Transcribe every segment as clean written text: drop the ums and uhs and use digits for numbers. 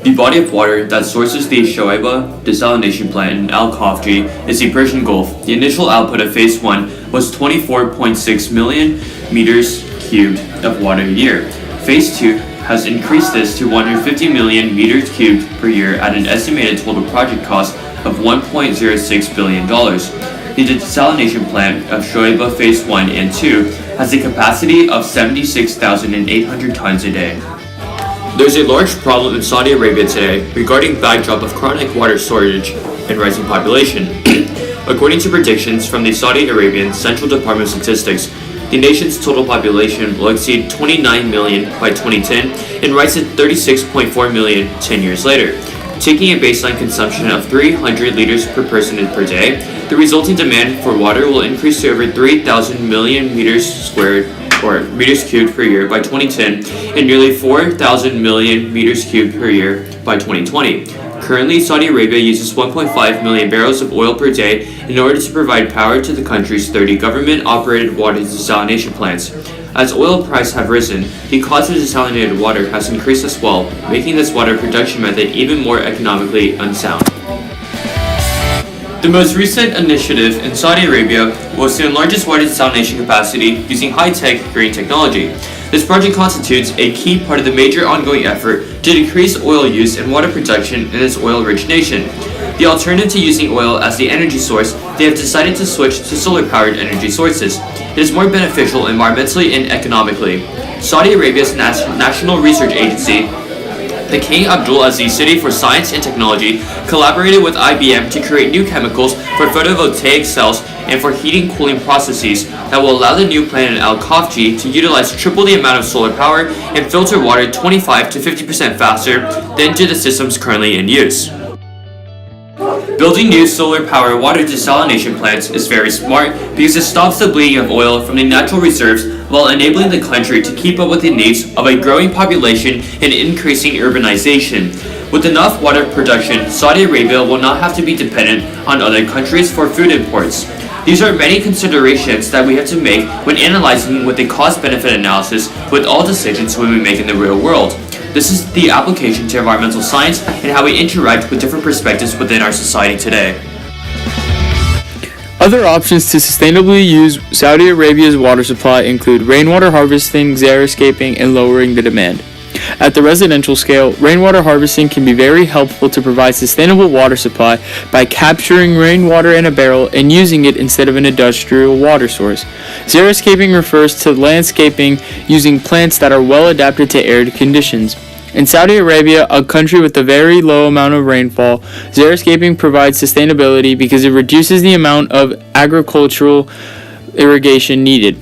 The body of water that sources the Shoaiba desalination plant in Al Khafji is the Persian Gulf. The initial output of Phase 1 was 24.6 million meters cubed of water a year. Phase 2 has increased this to 150 million meters cubed per year at an estimated total project cost of $1.06 billion. The desalination plant of Shoaiba Phase 1 and 2 has a capacity of 76,800 tons a day. There's a large problem in Saudi Arabia today regarding backdrop of chronic water shortage and rising population. According to predictions from the Saudi Arabian Central Department of Statistics, the nation's total population will exceed 29 million by 2010 and rise to 36.4 million 10 years later. Taking a baseline consumption of 300 liters per person per day, the resulting demand for water will increase to over 3,000 million meters squared or meters cubed per year by 2010 and nearly 4,000 million meters cubed per year by 2020. Currently, Saudi Arabia uses 1.5 million barrels of oil per day in order to provide power to the country's 30 government-operated water desalination plants. As oil prices have risen, the cost of desalinated water has increased as well, making this water production method even more economically unsound. The most recent initiative in Saudi Arabia was to enlarge its water desalination capacity using high-tech green technology. This project constitutes a key part of the major ongoing effort to decrease oil use and water production in this oil-rich nation. The alternative to using oil as the energy source, they have decided to switch to solar-powered energy sources. It is more beneficial environmentally and economically. Saudi Arabia's National Research Agency, the King Abdulaziz City for Science and Technology, collaborated with IBM to create new chemicals for photovoltaic cells and for heating cooling processes that will allow the new plant in Al Khafji to utilize triple the amount of solar power and filter water 25 to 50% faster than to the systems currently in use. Building new solar power water desalination plants is very smart because it stops the bleeding of oil from the natural reserves while enabling the country to keep up with the needs of a growing population and increasing urbanization. With enough water production, Saudi Arabia will not have to be dependent on other countries for food imports. These are many considerations that we have to make when analyzing with a cost-benefit analysis with all decisions we make in the real world. This is the application to environmental science and how we interact with different perspectives within our society today. Other options to sustainably use Saudi Arabia's water supply include rainwater harvesting, xeriscaping, and lowering the demand. At the residential scale, rainwater harvesting can be very helpful to provide sustainable water supply by capturing rainwater in a barrel and using it instead of an industrial water source. Xeriscaping refers to landscaping using plants that are well adapted to arid conditions. In Saudi Arabia, a country with a very low amount of rainfall, xeriscaping provides sustainability because it reduces the amount of agricultural irrigation needed.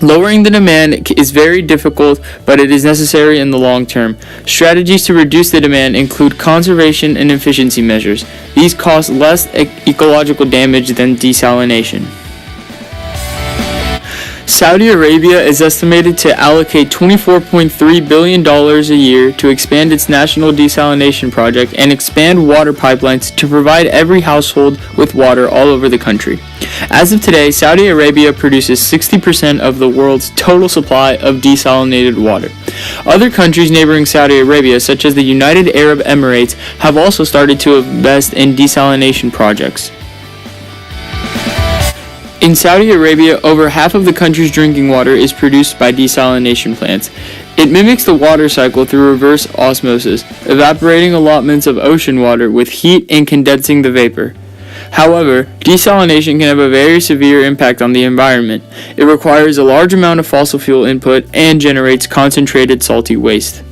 Lowering the demand is very difficult, but it is necessary in the long term. Strategies to reduce the demand include conservation and efficiency measures. These cause less ecological damage than desalination. Saudi Arabia is estimated to allocate $24.3 billion a year to expand its national desalination project and expand water pipelines to provide every household with water all over the country. As of today, Saudi Arabia produces 60% of the world's total supply of desalinated water. Other countries neighboring Saudi Arabia, such as the United Arab Emirates, have also started to invest in desalination projects. In Saudi Arabia, over half of the country's drinking water is produced by desalination plants. It mimics the water cycle through reverse osmosis, evaporating allotments of ocean water with heat and condensing the vapor. However, desalination can have a very severe impact on the environment. It requires a large amount of fossil fuel input and generates concentrated salty waste.